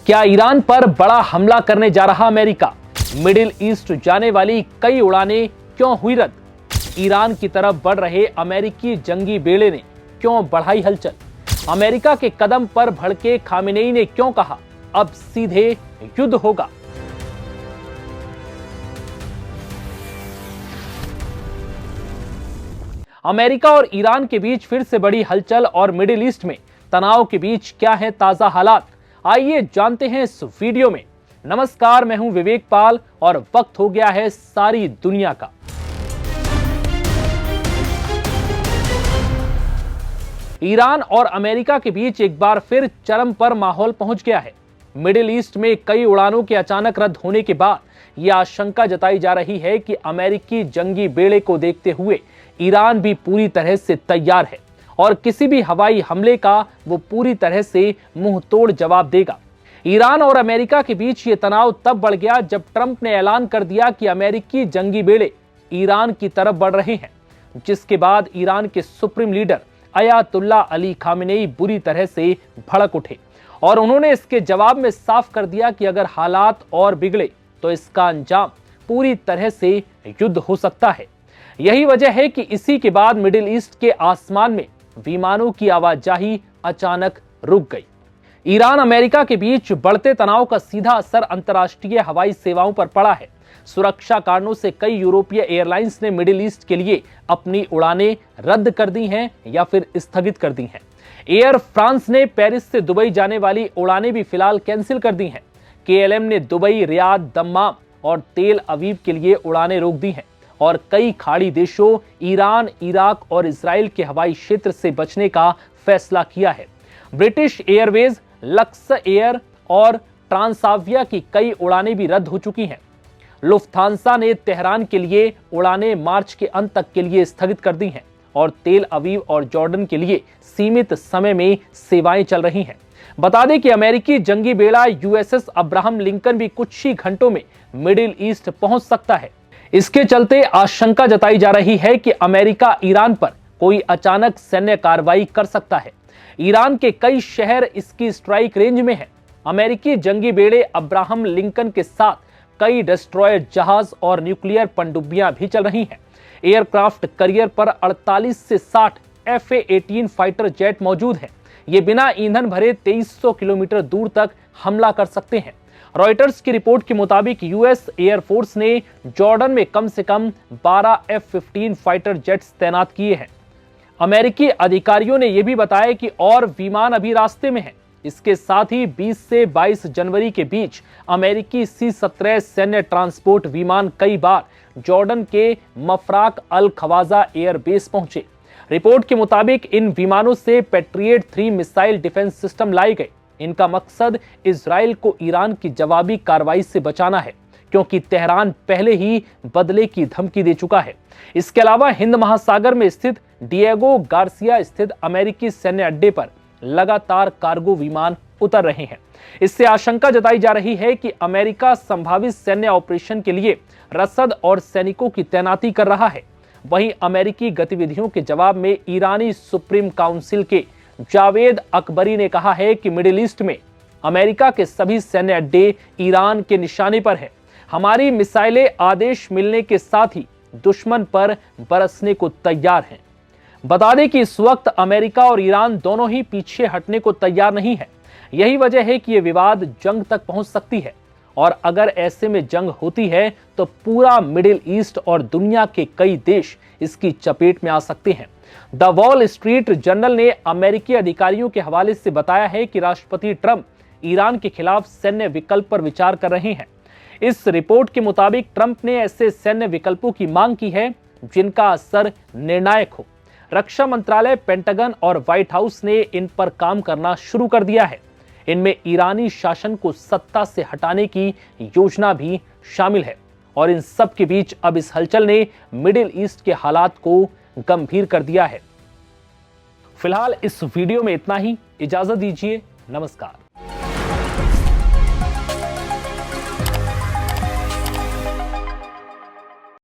क्या ईरान पर बड़ा हमला करने जा रहा अमेरिका? मिडिल ईस्ट जाने वाली कई उड़ानें क्यों हुई रद्द? ईरान की तरफ बढ़ रहे अमेरिकी जंगी बेड़े ने क्यों बढ़ाई हलचल? अमेरिका के कदम पर भड़के खामेनेई ने क्यों कहा अब सीधे युद्ध होगा? अमेरिका और ईरान के बीच फिर से बड़ी हलचल और मिडिल ईस्ट में तनाव के बीच क्या है ताजा हालात, आइए जानते हैं इस वीडियो में। नमस्कार, मैं हूं विवेक पाल और वक्त हो गया है सारी दुनिया का। ईरान और अमेरिका के बीच एक बार फिर चरम पर माहौल पहुंच गया है। मिडिल ईस्ट में कई उड़ानों के अचानक रद्द होने के बाद यह आशंका जताई जा रही है कि अमेरिकी जंगी बेड़े को देखते हुए ईरान भी पूरी तरह से तैयार है और किसी भी हवाई हमले का वो पूरी तरह से मुंह तोड़ जवाब देगा। ईरान और अमेरिका के बीच ये तनाव तब बढ़ गया जब ट्रंप ने ऐलान कर दिया कि अमेरिकी जंगी बेड़े ईरान की तरफ बढ़ रहे हैं, जिसके बाद ईरान के supreme leader Ayatollah Ali Khamenei बुरी तरह से भड़क उठे और उन्होंने इसके जवाब में साफ कर दिया कि अगर हालात और बिगड़े तो इसका अंजाम पूरी तरह से युद्ध हो सकता है। यही वजह है कि इसी के बाद मिडिल ईस्ट के आसमान में विमानों की आवाजाही अचानक रुक गई। ईरान अमेरिका के बीच बढ़ते तनाव का सीधा असर अंतर्राष्ट्रीय हवाई सेवाओं पर पड़ा है। सुरक्षा कारणों से कई यूरोपीय एयरलाइंस ने मिडिल ईस्ट के लिए अपनी उड़ानें रद्द कर दी हैं या फिर स्थगित कर दी हैं। एयर फ्रांस ने पेरिस से दुबई जाने वाली उड़ानें भी फिलहाल कैंसिल कर दी हैं। केएलएम ने दुबई, रियाद, दम्माम और तेल अवीव के लिए उड़ानें रोक दी हैं और कई खाड़ी देशों ईरान, इराक और इजराइल के हवाई क्षेत्र से बचने का फैसला किया है। ब्रिटिश एयरवेज, लक्स एयर और ट्रांसाविया की कई उड़ानें भी रद्द हो चुकी हैं। लुफ्थांसा ने तेहरान के लिए उड़ानें मार्च के अंत तक के लिए स्थगित कर दी हैं और तेल अवीव और जॉर्डन के लिए सीमित समय में सेवाएं चल रही हैं। बता दें कि अमेरिकी जंगी बेड़ा यूएसएस अब्राहम लिंकन भी कुछ ही घंटों में मिडिल ईस्ट पहुंच सकता है। इसके चलते आशंका जताई जा रही है कि अमेरिका ईरान पर कोई अचानक सैन्य कार्रवाई कर सकता है। ईरान के कई शहर इसकी स्ट्राइक रेंज में हैं। अमेरिकी जंगी बेड़े अब्राहम लिंकन के साथ कई डिस्ट्रॉयर जहाज और न्यूक्लियर पनडुब्बियां भी चल रही हैं। एयरक्राफ्ट करियर पर 48 से 60 F/A-18 फाइटर जेट मौजूद हैं। ये बिना ईंधन भरे 2300 किलोमीटर दूर तक हमला कर सकते हैं। रॉयटर्स की रिपोर्ट के मुताबिक यूएस एयरफोर्स ने जॉर्डन में कम से कम 12 F-15 फाइटर जेट्स तैनात किए हैं। अमेरिकी अधिकारियों ने यह भी बताया कि और विमान अभी रास्ते में हैं। इसके साथ ही 20 से 22 जनवरी के बीच अमेरिकी C-17 सैन्य ट्रांसपोर्ट विमान कई बार जॉर्डन के मफराक अल खवाजा एयरबेस पहुंचे। रिपोर्ट के मुताबिक इन विमानों से पैट्रियट 3 मिसाइल डिफेंस सिस्टम लाए गए। इनका मकसद इजराइल को ईरान की जवाबी कार्रवाई से बचाना है, क्योंकि तेहरान पहले ही बदले की धमकी दे चुका है। इसके अलावा हिंद महासागर में स्थित डिएगो गार्सिया स्थित अमेरिकी सैन्य अड्डे पर लगातार कार्गो विमान उतर रहे हैं। इससे आशंका जताई जा रही है कि अमेरिका संभावित सैन्य ऑपरेशन के लिए रसद और सैनिकों की तैनाती कर रहा है। वहीं अमेरिकी गतिविधियों के जवाब में ईरानी सुप्रीम काउंसिल के जावेद अकबरी ने कहा है कि मिडिल ईस्ट में अमेरिका के सभी सैन्य अड्डे ईरान के निशाने पर है। हमारी मिसाइलें आदेश मिलने के साथ ही दुश्मन पर बरसने को तैयार हैं। बता दें कि इस वक्त अमेरिका और ईरान दोनों ही पीछे हटने को तैयार नहीं है। यही वजह है कि यह विवाद जंग तक पहुंच सकती है और अगर ऐसे में जंग होती है तो पूरा मिडिल ईस्ट और दुनिया के कई देश इसकी चपेट में आ सकते हैं। द वॉल स्ट्रीट जर्नल ने अमेरिकी अधिकारियों के हवाले से बताया है कि राष्ट्रपति ट्रंप ईरान के खिलाफ सैन्य विकल्प पर विचार कर रहे हैं। इस रिपोर्ट के मुताबिक ट्रंप ने ऐसे सैन्य विकल्पों की मांग की है जिनका असर निर्णायक हो। रक्षा मंत्रालय, पेंटागन और व्हाइट हाउस ने इन पर काम करना शुरू कर दिया है। इनमें ईरानी शासन को सत्ता से हटाने की योजना भी शामिल है और इन सब के बीच अब इस हलचल ने मिडिल ईस्ट के हालात को गंभीर कर दिया है। फिलहाल इस वीडियो में इतना ही। इजाजत दीजिए। नमस्कार।